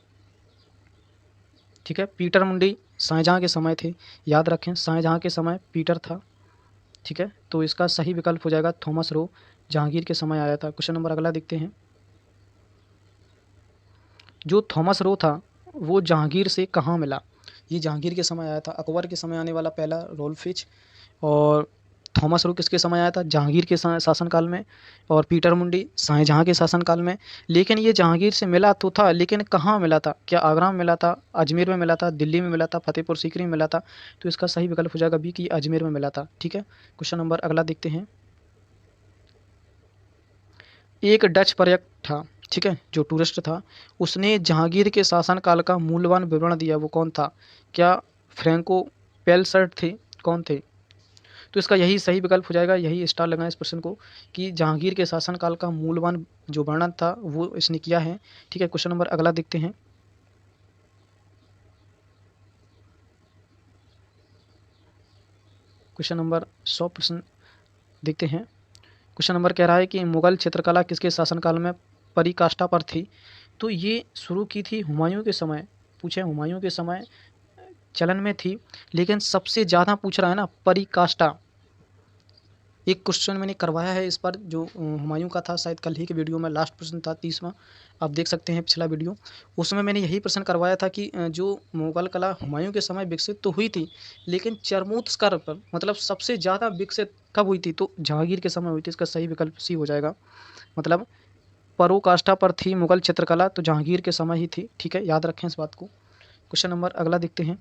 ठीक है, पीटर मुंडी शाहजहां के समय थे, याद रखें, शाहजहां के समय पीटर था। ठीक है, तो इसका सही विकल्प हो जाएगा थॉमस रो, जहांगीर के समय आया था। क्वेश्चन नंबर अगला देखते हैं। जो थॉमस रो था वो जहांगीर से कहाँ मिला। ये जहांगीर के समय आया था। अकबर के समय आने वाला पहला रॉल्फिच, और थॉमस रो किसके समय आया था? जहांगीर के शासनकाल में, और पीटर मुंडी शाहजहां के शासनकाल में। लेकिन ये जहांगीर से मिला तो था, लेकिन कहाँ मिला था? क्या आगरा में मिला था, अजमेर में मिला था, दिल्ली में मिला था, फतेहपुर सीकरी में मिला था? तो इसका सही विकल्प हो जाएगा बी कि अजमेर में मिला था। ठीक है, क्वेश्चन नंबर अगला देखते हैं। एक डच पर्यटक था, ठीक है, जो टूरिस्ट था, उसने जहांगीर के शासनकाल का मूल्यवान विवरण दिया, वो कौन था? क्या फ्रैंको पेलसर्ट थे, कौन थे? तो इसका यही सही विकल्प हो जाएगा, यही स्टार लगाएं इस प्रश्न को, कि जहांगीर के शासनकाल का मूल्यवान जो वर्णन था वो इसने किया है। ठीक है, क्वेश्चन नंबर अगला देखते हैं। क्वेश्चन नंबर 100 प्रश्न देखते हैं। क्वेश्चन नंबर कह रहा है कि मुगल चित्रकला किसके शासनकाल में पराकाष्ठा पर थी। तो ये शुरू की थी हुमायूं के समय, पूछे हुमायूं के समय चलन में थी, लेकिन सबसे ज़्यादा पूछ रहा है ना पराकाष्ठा। एक क्वेश्चन मैंने करवाया है इस पर, जो हुमायूं का था, शायद कल ही के वीडियो में लास्ट प्रश्न था 30वां, आप देख सकते हैं पिछला वीडियो। उसमें मैंने यही प्रश्न करवाया था कि जो मुगल कला हुमायूं के समय विकसित तो हुई थी, लेकिन चरमोत्कर्ष पर, मतलब सबसे ज़्यादा विकसित कब हुई थी, तो जहांगीर के समय हुई थी। इसका सही विकल्प सी हो जाएगा, मतलब पराकाष्ठा पर थी मुगल चित्रकला तो जहांगीर के समय ही थी। ठीक है, याद रखें इस बात को। क्वेश्चन नंबर अगला देखते हैं।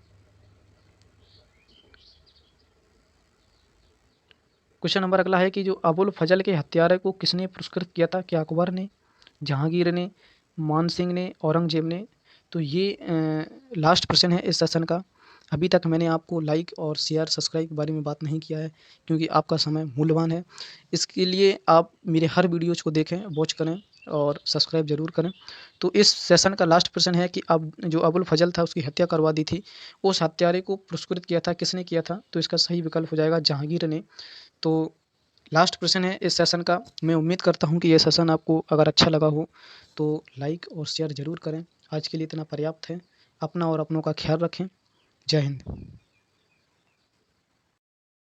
क्वेश्चन नंबर अगला है कि जो अबुल फजल के हत्यारे को किसने पुरस्कृत किया था। क्या अकबर ने, जहांगीर ने, मान सिंह ने, औरंगजेब ने? तो ये लास्ट प्रश्न है इस सेशन का। अभी तक मैंने आपको लाइक और शेयर सब्सक्राइब के बारे में बात नहीं किया है, क्योंकि आपका समय मूल्यवान है। इसके लिए आप मेरे हर वीडियोज़ को देखें, वॉच करें और सब्सक्राइब जरूर करें। तो इस सेशन का लास्ट प्रश्न है कि अब जो अबुल फजल था उसकी हत्या करवा दी थी, उस हत्यारे को पुरस्कृत किया था, किसने किया था? तो इसका सही विकल्प हो जाएगा जहांगीर ने। तो लास्ट प्रश्न है इस सेशन का। मैं उम्मीद करता हूँ कि ये सेशन आपको अगर अच्छा लगा हो तो लाइक और शेयर ज़रूर करें। आज के लिए इतना पर्याप्त है। अपना और अपनों का ख्याल रखें। जय हिंद।